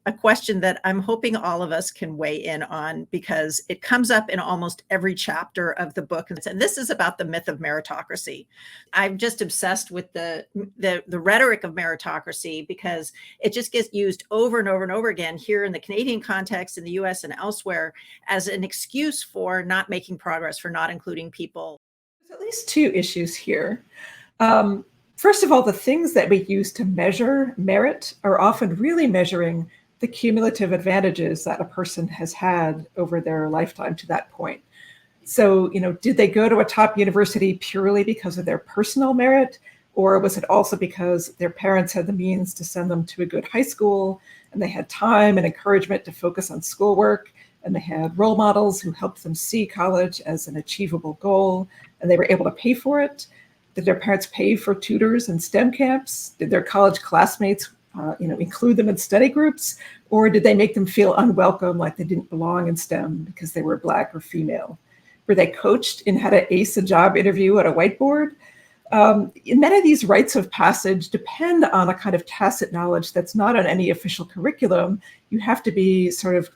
a question that I'm hoping all of us can weigh in on, because it comes up in almost every chapter of the book. And this is about the myth of meritocracy. I'm just obsessed with the rhetoric of meritocracy, because it just gets used over and over and over again here in the Canadian context, in the US and elsewhere, as an excuse for not making progress, for not including people. There's at least two issues here. First of all, the things that we use to measure merit are often really measuring the cumulative advantages that a person has had over their lifetime to that point. So, did they go to a top university purely because of their personal merit? Or was it also because their parents had the means to send them to a good high school, and they had time and encouragement to focus on schoolwork, and they had role models who helped them see college as an achievable goal, and they were able to pay for it? Did their parents pay for tutors and STEM camps? Did their college classmates, include them in study groups? Or did they make them feel unwelcome, like they didn't belong in STEM because they were Black or female? Were they coached in how to ace a job interview at a whiteboard? Many of these rites of passage depend on a kind of tacit knowledge that's not on any official curriculum. You have to be sort of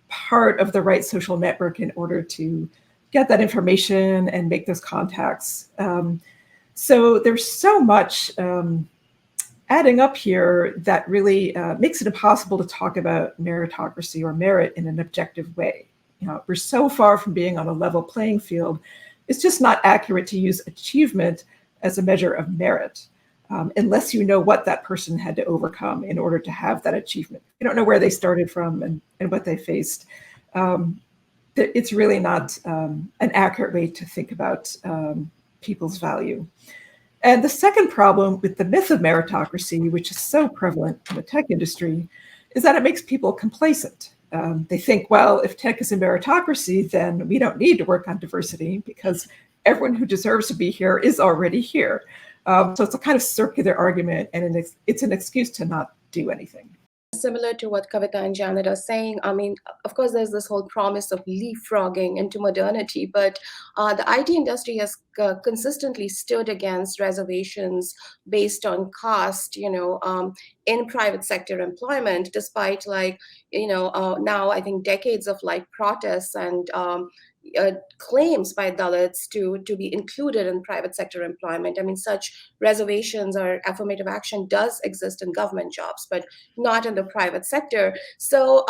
part of the right social network in order to get that information and make those contacts. So there's so much adding up here that really makes it impossible to talk about meritocracy or merit in an objective way. We're so far from being on a level playing field. It's just not accurate to use achievement as a measure of merit, unless you know what that person had to overcome in order to have that achievement. You don't know where they started from and what they faced. It's really not an accurate way to think about people's value. And the second problem with the myth of meritocracy, which is so prevalent in the tech industry, is that it makes people complacent. They think, well, if tech is a meritocracy, then we don't need to work on diversity because everyone who deserves to be here is already here. So it's a kind of circular argument, and it's an excuse to not do anything. Similar to what Kavita and Janet are saying, I mean, of course, there's this whole promise of leapfrogging into modernity, but the IT industry has consistently stood against reservations based on caste, in private sector employment, despite now I think decades of protests and claims by Dalits to be included in private sector employment. I mean, such reservations or affirmative action does exist in government jobs, but not in the private sector. So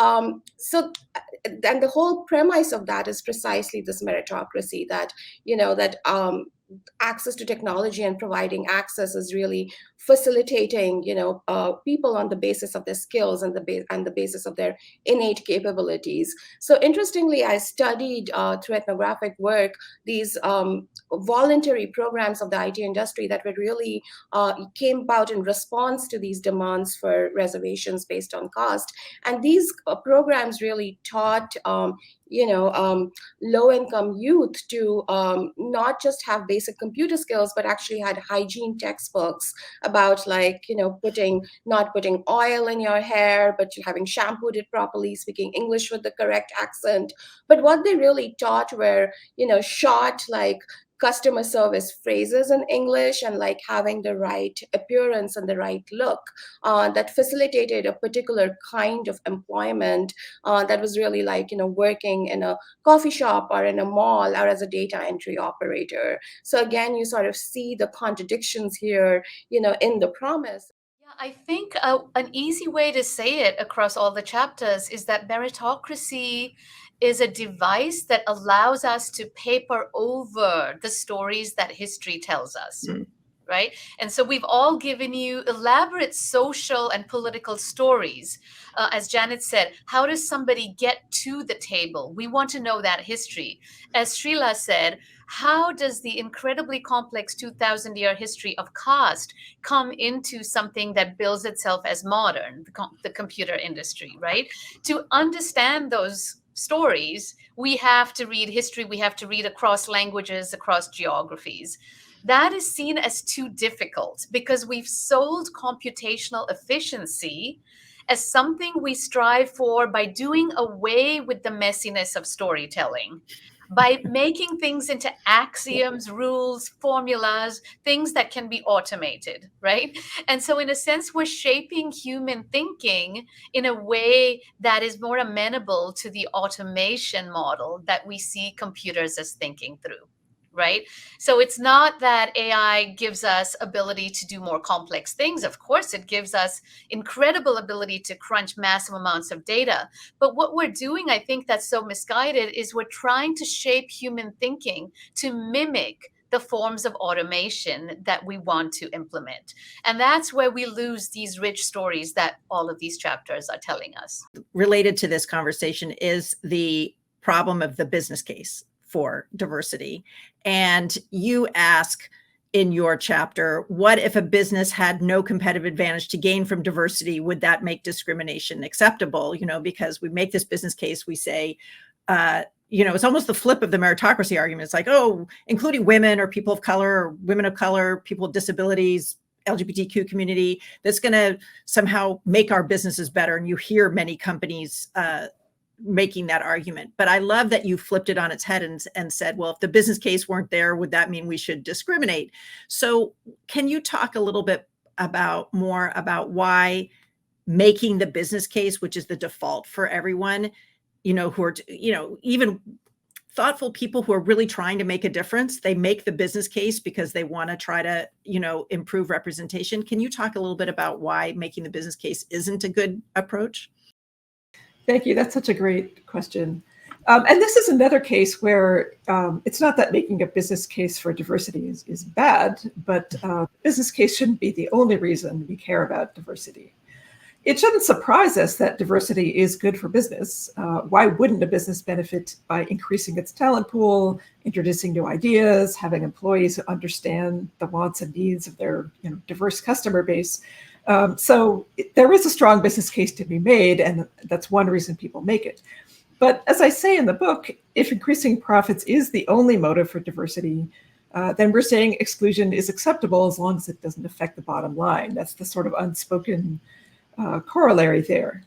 then the whole premise of that is precisely this meritocracy that, access to technology and providing access is really facilitating, people on the basis of their skills and the basis of their innate capabilities. So interestingly, I studied through ethnographic work these voluntary programs of the IT industry that were really came about in response to these demands for reservations based on caste. And these programs really taught low-income youth to not just have basic computer skills, but actually had hygiene textbooks about not putting oil in your hair, but having shampooed it properly, speaking English with the correct accent. But what they really taught were, short customer service phrases in English and having the right appearance and the right look that facilitated a particular kind of employment that was really working in a coffee shop or in a mall or as a data entry operator. So again, you sort of see the contradictions here, in the promise. I think an easy way to say it across all the chapters is that meritocracy is a device that allows us to paper over the stories that history tells us. Right? And so we've all given you elaborate social and political stories. As Janet said, how does somebody get to the table? We want to know that history. As Sreela said, how does the incredibly complex 2,000-year history of caste come into something that bills itself as modern, the computer industry, right? To understand those stories, we have to read history, we have to read across languages, across geographies. That is seen as too difficult because we've sold computational efficiency as something we strive for by doing away with the messiness of storytelling. by making things into axioms, rules, formulas, things that can be automated, right? And so, in a sense, we're shaping human thinking in a way that is more amenable to the automation model that we see computers as thinking through. Right. So it's not that AI gives us ability to do more complex things. Of course, it gives us incredible ability to crunch massive amounts of data. But what we're doing, I think that's so misguided, is we're trying to shape human thinking to mimic the forms of automation that we want to implement. And that's where we lose these rich stories that all of these chapters are telling us. Related to this conversation is the problem of the business case for diversity. And you ask in your chapter, what if a business had no competitive advantage to gain from diversity? Would that make discrimination acceptable? Because we make this business case, we say, it's almost the flip of the meritocracy argument. It's like, oh, including women or people of color or women of color, people with disabilities, LGBTQ community, that's going to somehow make our businesses better. And you hear many companies making that argument. But I love that you flipped it on its head and said, well, if the business case weren't there, would that mean we should discriminate? So can you talk a little bit more about why making the business case, which is the default for everyone, who are, even thoughtful people who are really trying to make a difference, they make the business case because they want to try to, improve representation. Can you talk a little bit about why making the business case isn't a good approach? Thank you. That's such a great question. And this is another case where it's not that making a business case for diversity is bad, but business case shouldn't be the only reason we care about diversity. It shouldn't surprise us that diversity is good for business. Why wouldn't a business benefit by increasing its talent pool, introducing new ideas, having employees who understand the wants and needs of their diverse customer base? So there is a strong business case to be made, and that's one reason people make it. But as I say in the book, if increasing profits is the only motive for diversity, then we're saying exclusion is acceptable as long as it doesn't affect the bottom line. That's the sort of unspoken corollary there.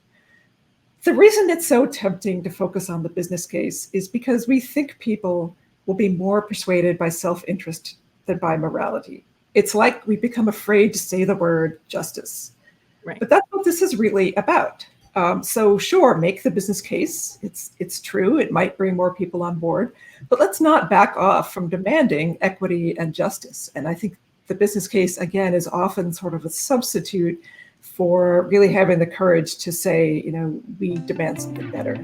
The reason it's so tempting to focus on the business case is because we think people will be more persuaded by self-interest than by morality. It's like we become afraid to say the word justice. Right. But that's what this is really about. So sure, make the business case. It's true, it might bring more people on board, but let's not back off from demanding equity and justice. And I think the business case, again, is often sort of a substitute for really having the courage to say, we demand something better.